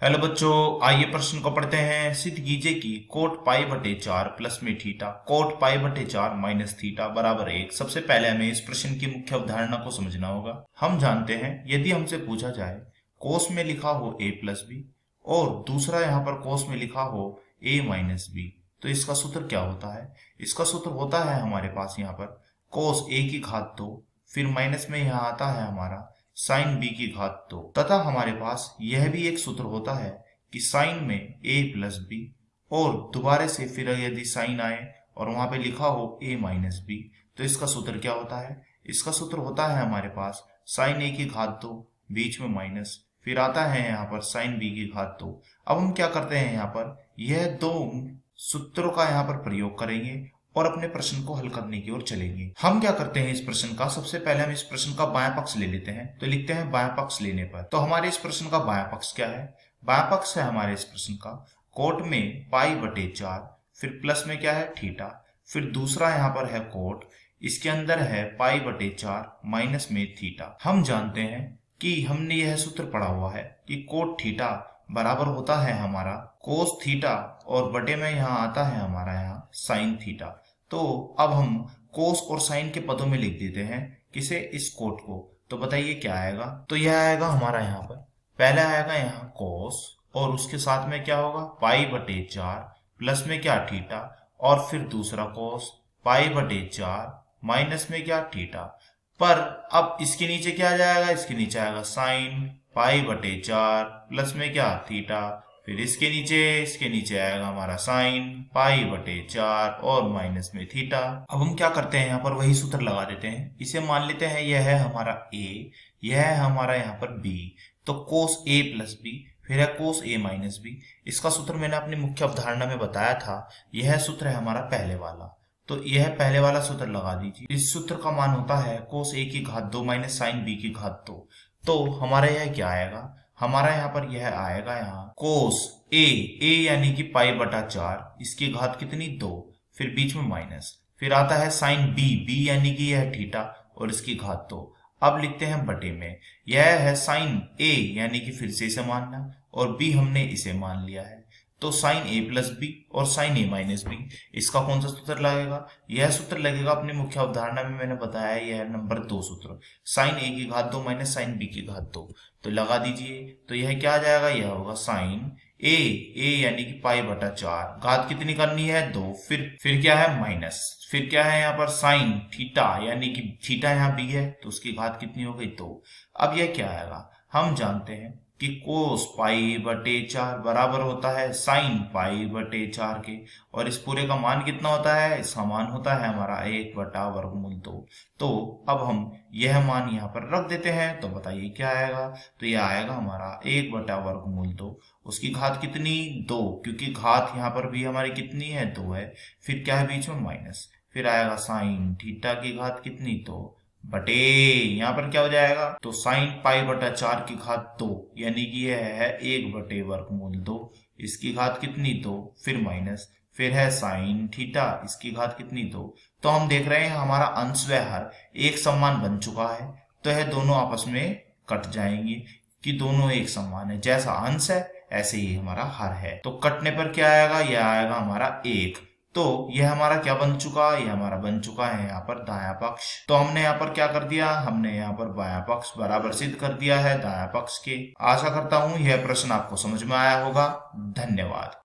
Hello बच्चों, आइए प्रश्न को पढ़ते हैं। सिद्ध कीजिए कि कोट पाई बटे 4 प्लस में थीटा कोट पाई बटे 4 माइनस थीटा बराबर 1। सबसे पहले हमें इस प्रश्न की मुख्य अवधारणा को समझना होगा। हम जानते हैं यदि हमसे पूछा जाए कोस में लिखा हो a प्लस बी और दूसरा यहाँ पर कोस में लिखा हो a माइनस बी, तो इसका सूत्र क्या होता है? इसका सूत्र होता है हमारे पास यहाँ पर कोस a की घात 2, फिर माइनस में यहाँ आता है हमारा साइन बी की घात 2, तथा हमारे पास यह भी एक सूत्र होता है कि साइन में a प्लस बी और दोबारा से फिर यदि साइन आए और वहां पे लिखा हो a माइनस बी, तो इसका सूत्र क्या होता है? इसका सूत्र होता है हमारे पास साइन a की घात 2 बीच में माइनस, फिर आता है यहाँ पर साइन बी की घात 2। अब हम क्या करते हैं, यहाँ पर यह दो सूत्रों का यहाँ पर प्रयोग करेंगे और अपने प्रश्न को हल करने की ओर चलेंगे। हम क्या करते हैं इस प्रश्न का, सबसे पहले हम इस प्रश्न का बायां पक्ष ले लेते हैं। तो लिखते हैं बायां पक्ष लेने पर, तो हमारे इस प्रश्न का बायां पक्ष क्या है? बायां पक्ष है हमारे इस प्रश्न का कोट में पाई बटे 4, फिर प्लस में क्या है थीटा, फिर दूसरा यहाँ पर है कोट, इसके अंदर है पाई बटे 4 माइनस में थीटा। हम जानते हैं कि हमने यह सूत्र पढ़ा हुआ है कि कोट थीटा बराबर होता है हमारा कोस थीटा और बटे में यहाँ आता है हमारा यहाँ साइन थीटा। तो अब हम कोस और साइन के पदों में लिख देते हैं किसे, इस कोट को। तो बताइए क्या आएगा? तो यह आएगा हमारा यहाँ पर पहले आएगा यहाँ कोस और उसके साथ में क्या होगा पाई बटे 4 प्लस में क्या थीटा, और फिर दूसरा कोस पाई बटे 4 माइनस में क्या थीटा। पर अब इसके नीचे क्या आ जाएगा? इसके नीचे आएगा साइन पाई बटे 4 प्लस में क्या थीटा, फिर इसके नीचे आएगा हमारा साइन पाई बटे 4 और माइनस में थीटा। अब हम क्या करते हैं, यहाँ पर वही सूत्र लगा देते हैं। इसे मान लेते हैं यह है हमारा a, यह है हमारा यहाँ पर b, तो कोस a प्लस बी फिर है कोस a माइनस बी। इसका सूत्र मैंने अपनी मुख्य अवधारणा में बताया था, यह सूत्र है हमारा पहले वाला। तो यह पहले वाला सूत्र लगा दीजिए। इस सूत्र का मान होता है कोस a की घात 2 माइनस साइन b की घात 2। तो हमारा यह क्या आएगा? हमारा यहाँ पर यह आएगा यहाँ कोस a यानी कि पाई बटा 4, इसकी घात कितनी 2, फिर बीच में माइनस, फिर आता है साइन b यानी कि यह थीटा और इसकी घात 2। अब लिखते हैं बटे में, यह है साइन a यानी कि फिर से इसे मानना और b हमने इसे मान लिया है। तो साइन a प्लस बी और साइन a माइनस बी, इसका कौन सा सूत्र लगेगा? यह सूत्र लगेगा अपनी मुख्य अवधारणा में मैंने बताया, यह नंबर 2 सूत्र, साइन a की घात 2 माइनस साइन b की घात 2। तो लगा दीजिए, तो यह क्या आ जाएगा? यह होगा साइन a यानी कि पाई बटा 4, घात कितनी करनी है 2, फिर क्या है माइनस, फिर क्या है यहाँ पर साइन थीटा यानी कि थीटा यहाँ b है तो उसकी घात कितनी हो गई 2। अब यह क्या आएगा? हम जानते हैं कि कोस पाई बटे 4 बराबर होता है साइन पाई बटे 4 के, और इस पूरे का मान कितना होता है? इसका मान होता है हमारा 1 बटा वर्गमूल 2। तो अब हम यह मान यहाँ पर रख देते हैं, तो बताइए क्या आएगा? तो यह आएगा हमारा 1 बटा वर्गमूल 2, उसकी घात कितनी 2, क्योंकि घात यहाँ पर भी हमारी कितनी है 2 है, फिर क्या है बीच में माइनस, फिर आएगा साइन थीटा की घात कितनी 2 बटे, यहाँ पर क्या हो जाएगा? तो साइन पाई बटा 4 की घात 2 यानी कि यह है 1 बटे वर्गमूल 2, इसकी घात कितनी 2, फिर माइनस, फिर है साइन थीटा, इसकी घात कितनी 2। तो हम देख रहे हैं हमारा अंश व हर एक समान बन चुका है, तो यह दोनों आपस में कट जाएंगे कि दोनों एक समान है। जैसा अंश है ऐसे ही हमारा हर है, तो कटने पर क्या आएगा? यह आएगा हमारा 1। तो यह हमारा क्या बन चुका? यह हमारा बन चुका है यहाँ पर दायां पक्ष। तो हमने यहाँ पर क्या कर दिया? हमने यहाँ पर बायां पक्ष बराबर सिद्ध कर दिया है दायां पक्ष के। आशा करता हूँ यह प्रश्न आपको समझ में आया होगा। धन्यवाद।